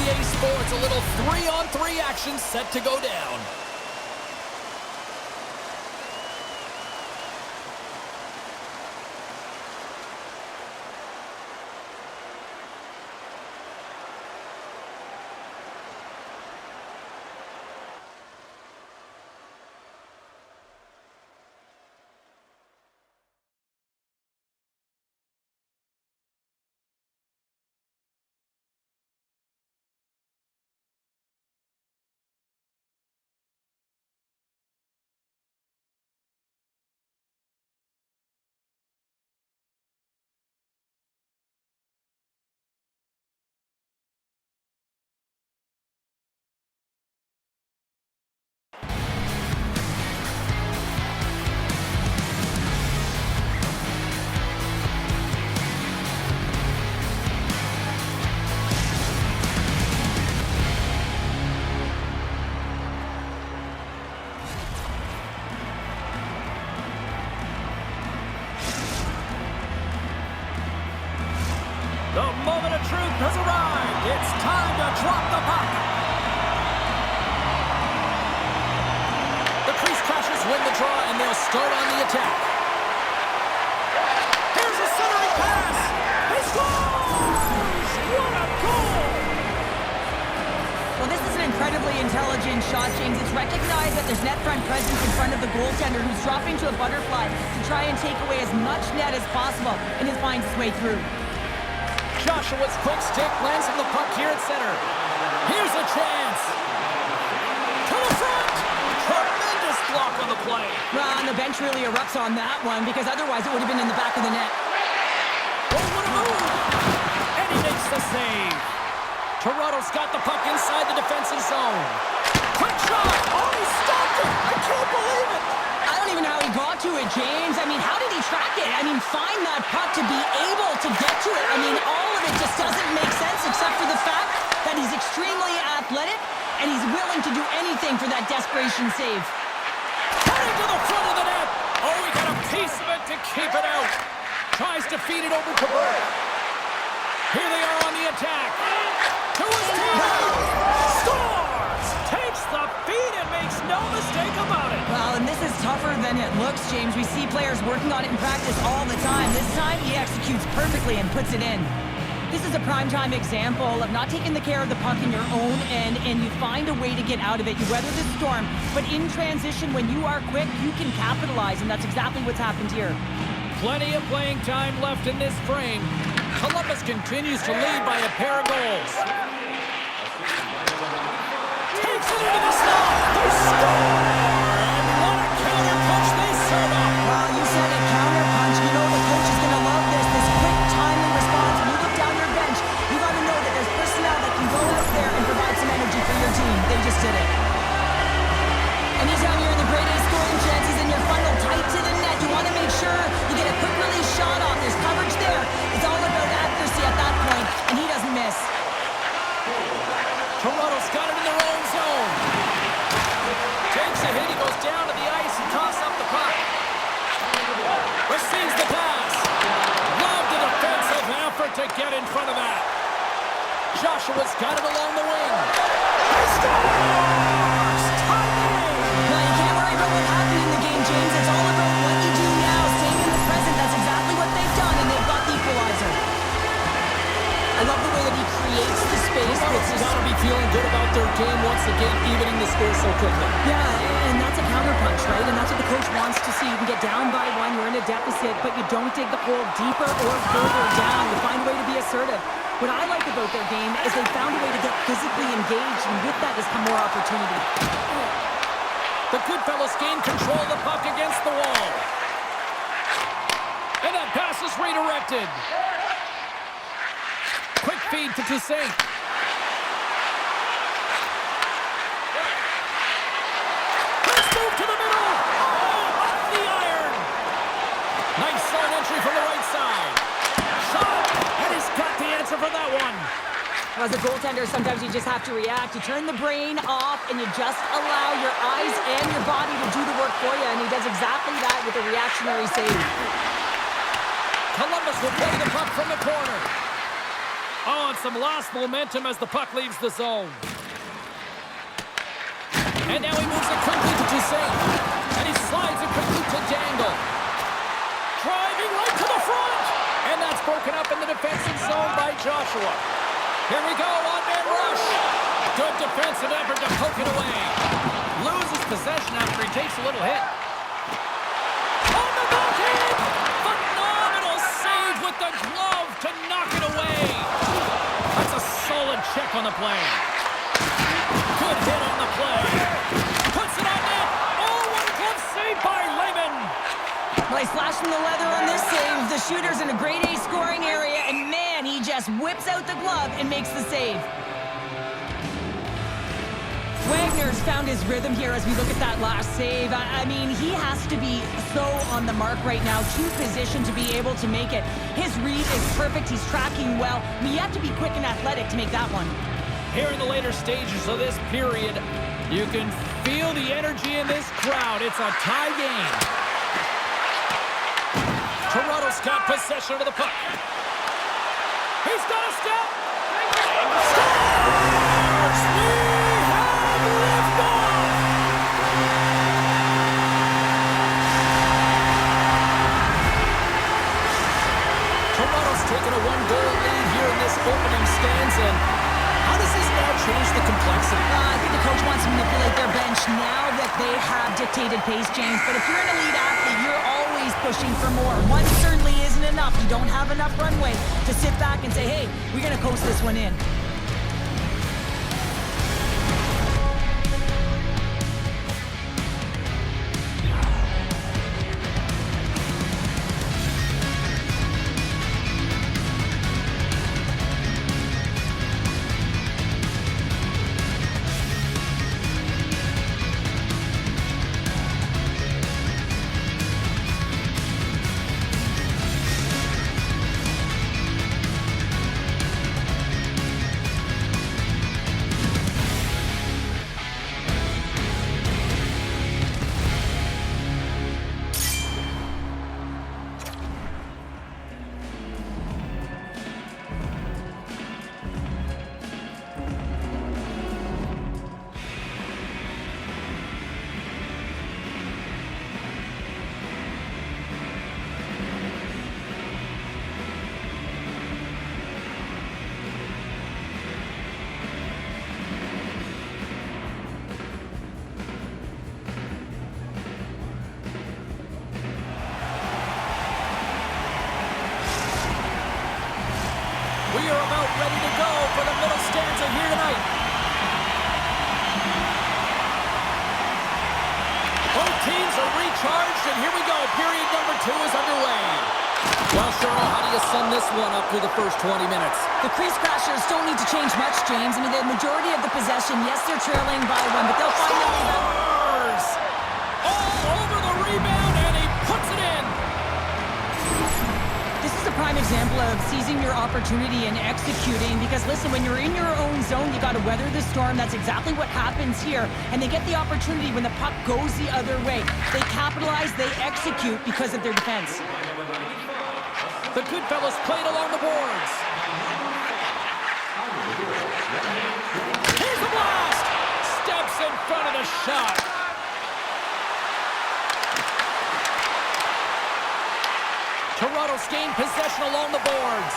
EA Sports, a little 3-on-3 action set to go down. The moment of truth has arrived. It's time to drop the puck. The crease crashers win the draw, and they'll start on the attack. Here's a centering pass. He scores! What a goal! Well, this is an incredibly intelligent shot, James. It's recognized that there's net front presence in front of the goaltender, who's dropping to a butterfly to try and take away as much net as possible, and he finds his way through. Joshua's quick stick lands on the puck here at center. Here's a chance. To the front. Tremendous block on the play. Well, and the bench really erupts on that one, because otherwise it would have been in the back of the net. Oh, what a move. And he makes the save. Toronto's got the puck inside the defensive zone. Quick shot. Oh, he stopped it. I can't believe it. I don't even know how he got to it, James. I mean, how did he track it? I mean, find that puck to be able to get to it. I mean, all of it just doesn't make sense except for the fact that he's extremely athletic and he's willing to do anything for that desperation save. Heading to the front of the net. Oh, he got a piece of it to keep it out. Tries to feed it over to Burke. Here they are on the attack. To his teammate. Scores! Takes the feed and makes no mistake about it. Well, and this is tougher than it looks, James. We see players working on it in practice all the time. This time, he executes perfectly and puts it in. This is a prime-time example of not taking the care of the puck in your own end, and you find a way to get out of it. You weather the storm, but in transition, when you are quick, you can capitalize, and that's exactly what's happened here. Plenty of playing time left in this frame. Columbus continues to lead by a pair of goals. Takes it into the slot. They score! And what a counter punch they serve up. Well, you said a counter punch. You know the coach is going to love this. This quick, timely response. When you look down your bench, you got to know that there's personnel that can go out there and provide some energy for your team. They just did it. Anytime you're in the grade A scoring chances and you're funneled tight to the net, you want to make sure you get a quick release shot off. There's coverage there. It's all about accuracy at that point, and he doesn't miss. Toronto's got it in their own zone. Takes a hit. He goes down to the ice and tosses up the puck. Receives the pass. Loved the defensive effort to get in front of that. Joshua's got it along the wing. He scores! Timing! Now, you can't worry about what happened in the game, James. It's all about what you do now, staying in the present. That's exactly what they've done, and they've got the equalizer. I love the way that he creates the space. Toronto's got to be feeling good about their game once again, evening the score so quickly. Yeah, and that's a counterpunch, right? And that's what the coach wants to see. You can get down by one, you're in a deficit, but you don't dig the hole deeper or further down. You find a way to be assertive. What I like about their game is they found a way to get physically engaged, and with that has come more opportunity. The Goodfellas gain control of the puck against the wall. And that pass is redirected. Quick feed to Toussaint. Let's move to the middle. Oh, off the iron. Nice zone entry from the right side. Shot, and he's got the answer for that one. As a goaltender, sometimes you just have to react. You turn the brain off, and you just allow your eyes and your body to do the work for you, and he does exactly that with a reactionary save. Columbus will play the puck from the corner. Oh, and some lost momentum as the puck leaves the zone. And now he moves it quickly to Toussaint. And he slides it quickly to Dangle. Driving right to the front. And that's broken up in the defensive zone by Joshua. Here we go, one-man rush. Good defensive effort to poke it away. Loses possession after he takes a little hit. On the backhand! Phenomenal save with the glove to knock it away. That's a solid check on the play. Good hit on the play. Puts it on net. Oh, what a glove save by Lehman. Well, he's flashing the leather on this save. The shooter's in a grade A scoring area, and man, he just whips out the glove and makes the save. Wagner's found his rhythm here as we look at that last save. I mean, he has to be so on the mark right now, too positioned to be able to make it. His read is perfect. He's tracking well. I mean, you have to be quick and athletic to make that one. Here in the later stages of this period, you can feel the energy in this crowd. It's a tie game. Toronto's got possession of the puck. He's got a step. Scores! We have liftoff! Toronto's taken a one-goal lead here in this opening stanza. How does this now change the complexity? I think the coach wants to manipulate their bench now that they have dictated pace, James. But if you're an elite athlete, you're always pushing for more. One certainly isn't enough. You don't have enough runway to sit back and say, hey, we're going to coast this one in. We are about ready to go for the middle stanza here tonight. Both teams are recharged, and here we go. Period number 2 is underway. Well, Cheryl, how do you sum this one up through the first 20 minutes? The Crease Crashers don't need to change much, James. I mean, the majority of the possession, yes, they're trailing by one, but they'll find the rebound. All over the rebound, and he puts it in. This is a prime example of seizing your opportunity and executing, because listen, when you're in your own zone, you got to weather the storm. That's exactly what happens here, and they get the opportunity when the puck goes the other way. They capitalize, they execute because of their defense. The Goodfellas played along the boards. Here's the blast! Steps in front of the shot. Toronto's gained possession along the boards.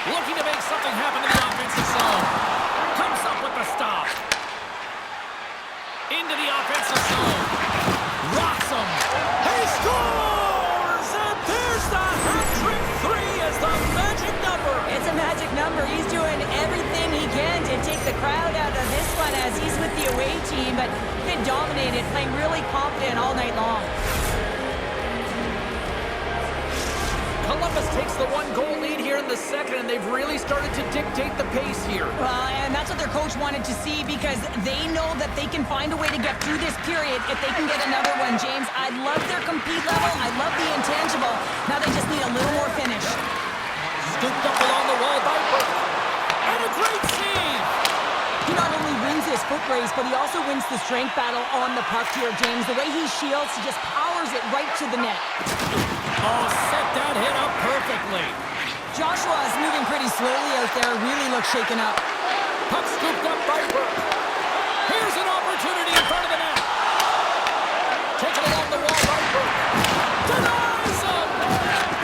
Looking to make something happen in the offensive zone. Comes up with the stop. Into the offensive zone. Rocks him. He scores! And there's the hat-trick 3 as the magic number. It's a magic number. He's doing everything he can to take the crowd out of this one as he's with the away team, but been dominated, playing really confident all night long. Columbus takes the one-goal lead here in the second, and they've really started to dictate the pace here. Well, and that's what their coach wanted to see, because they know that they can find a way to get through this period if they can get another one, James. I love their compete level. I love the intangible. Now they just need a little more finish. Scooped up along the wall by Burke. And a great save! He not only wins his foot race, but he also wins the strength battle on the puck here, James. The way he shields, he just powers it right to the net. Oh, set that hit up perfect. perfectly. Joshua is moving pretty slowly out there, really looks shaken up. Puck scooped up by Burke. Here's an opportunity in front of the net. Taken along the wall by Burke. Denies him!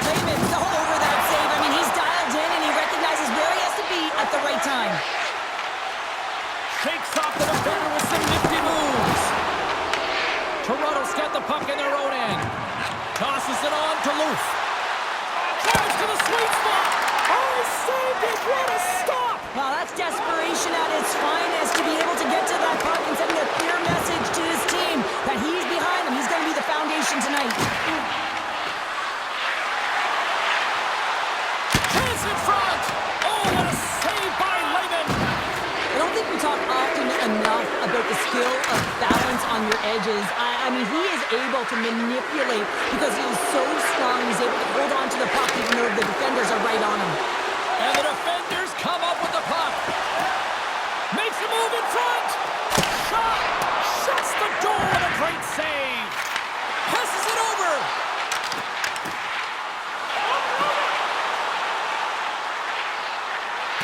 Raymond's all over that save. I mean, he's dialed in and he recognizes where he has to be at the right time. Shakes off the defender with some nifty moves. Toronto's got the puck in their own end. Tosses it on to Loof. Drives to the sweet spot. Oh, he saved it. What a stop! Wow, that's desperation at its finest to be able to get to that puck and sending a clear message to his team that he's behind them. He's going to be the foundation tonight. Chance in front. Oh, what a save by Lehman. I don't think we talk often enough about the skill of balance on your edges. I mean, he is able to manipulate because he is so strong. He's able to hold on to the puck even though the defenders are right on him. And the defenders come up with the puck. Makes a move in front. Shot. Shuts the door with a great save. Passes it over.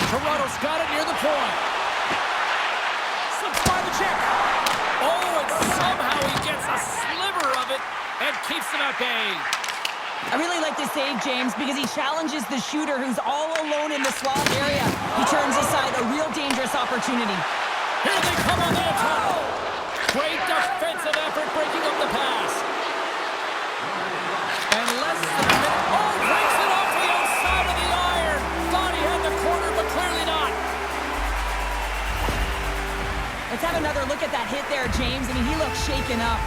Toronto's got it near the point. Slips by the check. Oh, and somehow he gets a sliver of it and keeps them at bay. I really like this save, James, because he challenges the shooter who's all alone in the slot area. He turns aside a real dangerous opportunity. Here they come on the attack. Great defensive effort breaking up the pass. And less than a minute. Oh, breaks it off the outside of the iron. Thought he had the corner, but clearly not. Let's have another look at that hit there, James. I mean, he looks shaken up.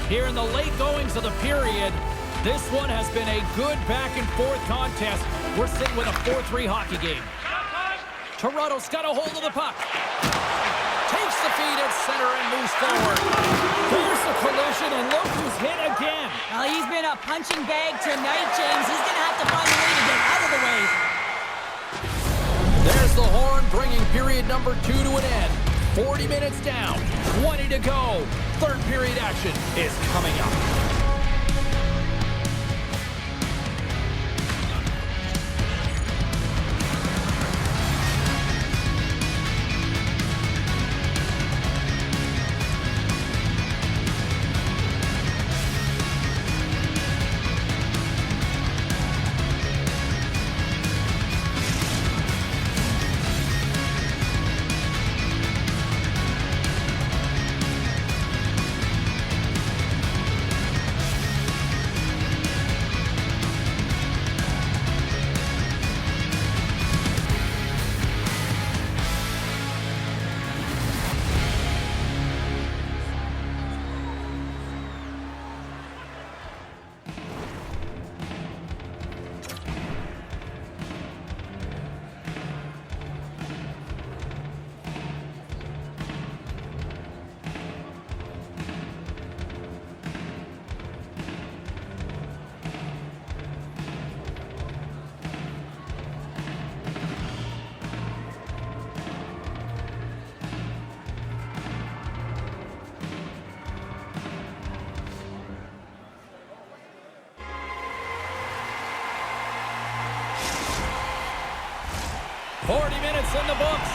Here in the late goings of the period, this one has been a good back-and-forth contest. We're sitting with a 4-3 hockey game. Toronto's got a hold of the puck. Takes the feed at center and moves forward. There's the collision, and look who's hit again. Well, he's been a punching bag tonight, James. He's going to have to find a way to get out of the way. There's the horn, bringing period number 2 to an end. 40 minutes down, 20 to go. Third period action is coming up. In the books.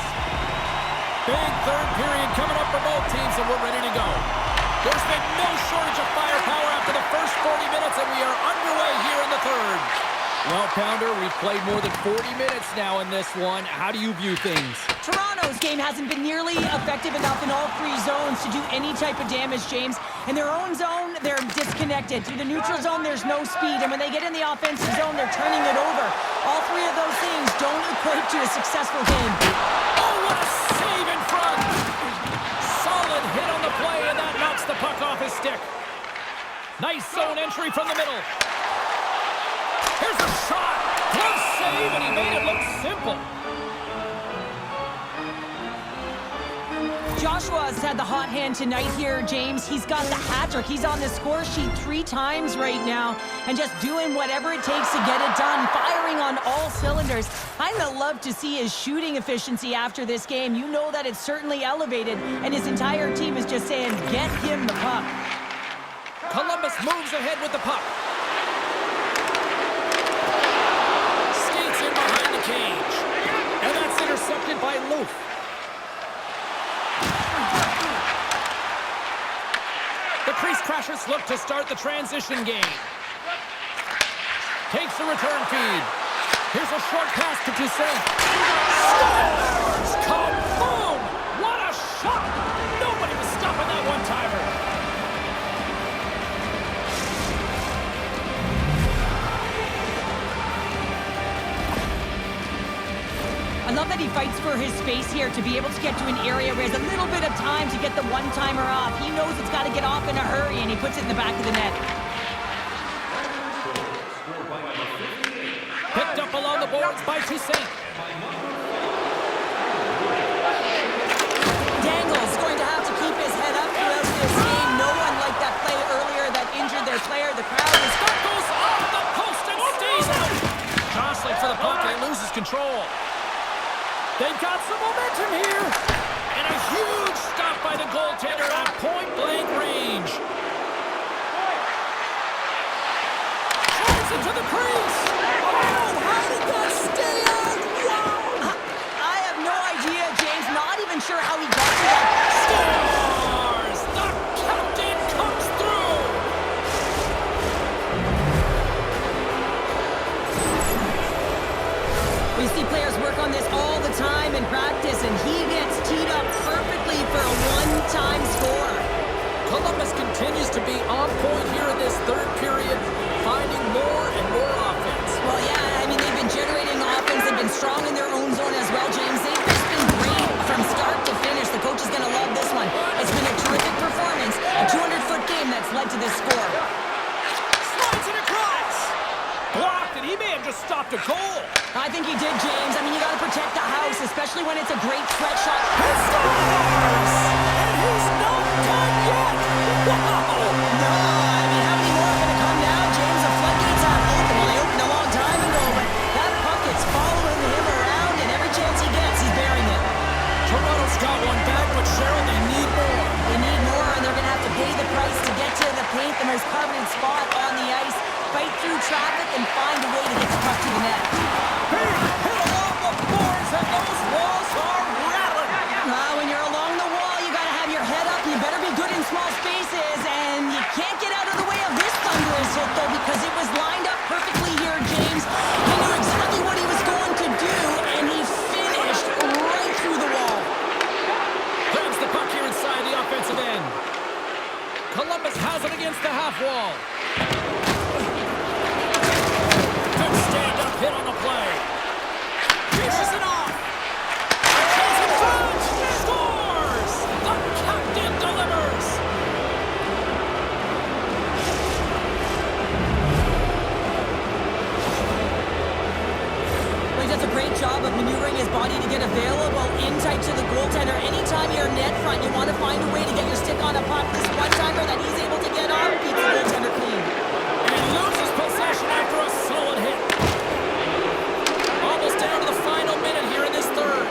Big third period coming up for both teams, and we're ready to go. There's been no shortage of firepower after the first 40 minutes, and we are underway here in the third. Well, Pounder, we've played more than 40 minutes now in this one. How do you view things? Toronto's game hasn't been nearly effective enough in all three zones to do any type of damage, James. In their own zone, they're disconnected. Through the neutral zone, there's no speed. And when they get in the offensive zone, they're turning it over. All three of those things don't equate to a successful game. Oh, what a save in front! Solid hit on the play, and that knocks the puck off his stick. Nice zone entry from the middle. Here's a shot. Glove save, and he made it look simple. Joshua has had the hot hand tonight here, James. He's got the hat trick. He's on the score sheet 3 times right now and just doing whatever it takes to get it done, firing on all cylinders. I'm going to love to see his shooting efficiency after this game. You know that it's certainly elevated, and his entire team is just saying, get him the puck. Columbus moves ahead with the puck. Skates in behind the cage. And that's intercepted by Loof. The Crease Crashers look to start the transition game. Takes the return feed. Here's a short pass to Toussaint. Scores! Kaboom! What a shot! Nobody was stopping that one-timer. I love that he fights for his space here to be able to get to an area where he has a little bit of time to get the one-timer off. He knows it's got to get off in a hurry, and he puts it in the back of the net. Picked up along the boards by Toussaint. Dangle's going to have to keep his head up throughout this game. No one liked that play earlier that injured their player. The crowd is... That goes off the post and stays out. Jostling for the puck, and he loses control. They've got some momentum here. And a huge stop by the goaltender at point-blank range. Drives into the crease. Oh, how did that stay out? Wow! I have no idea, James. Not even sure how he got to that. Scores! The captain comes through. We see players work on this all the time in practice, and he gets teed up perfectly for a one-time score. Columbus continues to be on point here in this third period, finding more and more offense. Well, yeah, I mean, they've been generating offense. They've been strong in their own zone as well, James. They've just been great from start to finish. The coach is going to love this one. It's been a terrific performance, a 200-foot game that's led to this score. Slides it across. Blocked, and he may have just stopped a goal. I think he did, James. I mean, you got to protect the house, especially when it's a great threat shot. He scores! And he's not done yet. Wow! No, I mean, how many more are going to come now, James? The floodgates aren't open. Well, they opened a long time ago, but that puck is following him around, and every chance he gets, he's bearing it. Toronto's got one back, but Cheryl, they need more. They need more, and they're going to have to pay the price to get to the paint, the most coveted spot on the ice, fight through traffic, and find a way to get the puck to the net. Big hit along the boards, and those walls are rattling. When you're along the wall, you got to have your head up. You better be good in small spaces, and you can't get out of the way of this thunderous hit, though, because it was lined up perfectly here, James. He knew exactly what he was going to do, and he finished right through the wall. Grabs the puck here inside the offensive end. Columbus has it against the half wall. Good stand-up hit on the play. Finishes it off. A chance in front. Scores! The captain delivers. Well, he does a great job of maneuvering his body to get available in tight to the goaltender. Anytime you're net front, you want to find a way to get your stick on a puck. This one-timer that he's able to get off keeps the goaltender clean. And he loses possession after a solid hit. Almost down to the final minute here in this third.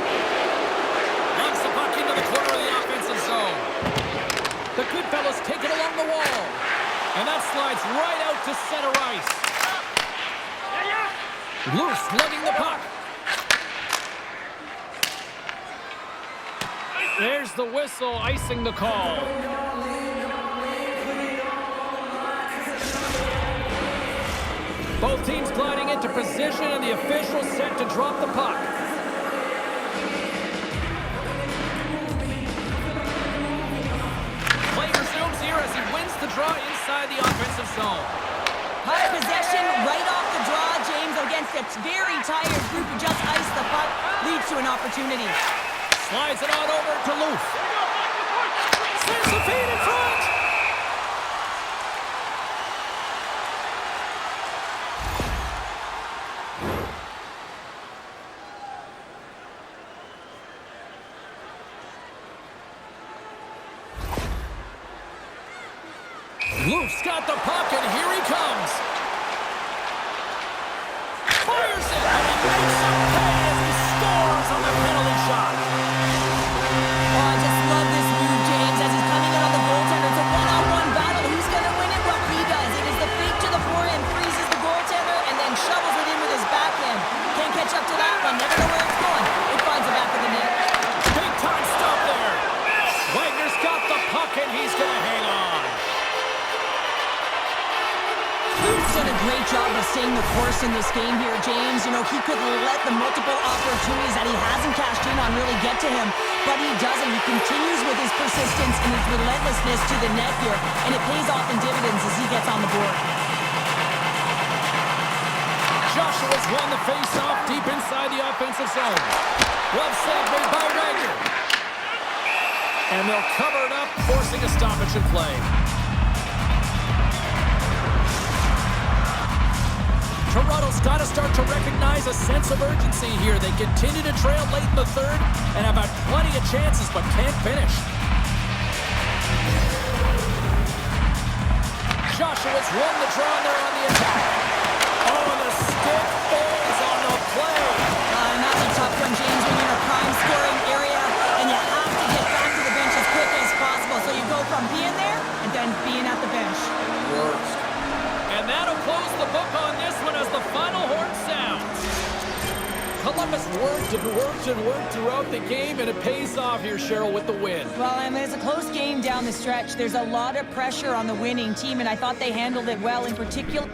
Lunks the puck into the corner of the offensive zone. The Goodfellas take it along the wall. And that slides right out to center ice. Loose lugging the puck. There's the whistle icing the call. Both teams gliding into position, and the official set to drop the puck. Play resumes here as he wins the draw inside the offensive zone. High possession right off the draw, James, against a very tired group who just iced the puck, leads to an opportunity. Slides it on over to Loof. Sends the feed in front. Loof's got the puck, and here he comes. Fires it, and he makes a pay as he scores on the penalty shot. Oh, I just love this move, James, as he's coming in on the goaltender. It's a one-on-one battle. Who's going to win it? Well, he does. It is the fake to the forehand, freezes the goaltender, and then shovels it in with his backhand. Can't catch up to that one. Never know where it's going. It finds the back of the net. Big time stop there. Wagner's got the puck, and he's going to hang on. Luke's done a great job of staying the course in this game here, James. You know, he could let the multiple opportunities that he hasn't cashed in on really get to him, but he doesn't. He continues with his persistence and his relentlessness to the net here, and it pays off in dividends as he gets on the board. Joshua's won the face-off deep inside the offensive zone. Glove save made by Wagner. And they'll cover it up, forcing a stoppage in play. Toronto's got to start to recognize a sense of urgency here. They continue to trail late in the third and have had plenty of chances but can't finish. Joshua's won the draw and they're on the attack. Oh, the stick falls on the play. That's a tough one, James, when you're in a prime scoring area and you have to get back to the bench as quick as possible. So you go from being there and then being at the bench. Worst. And that'll close the book on this one as the final horn sounds. Columbus worked and worked and worked throughout the game, and it pays off here, Cheryl, with the win. Well, I mean, it's a close game down the stretch. There's a lot of pressure on the winning team, and I thought they handled it well. In particular,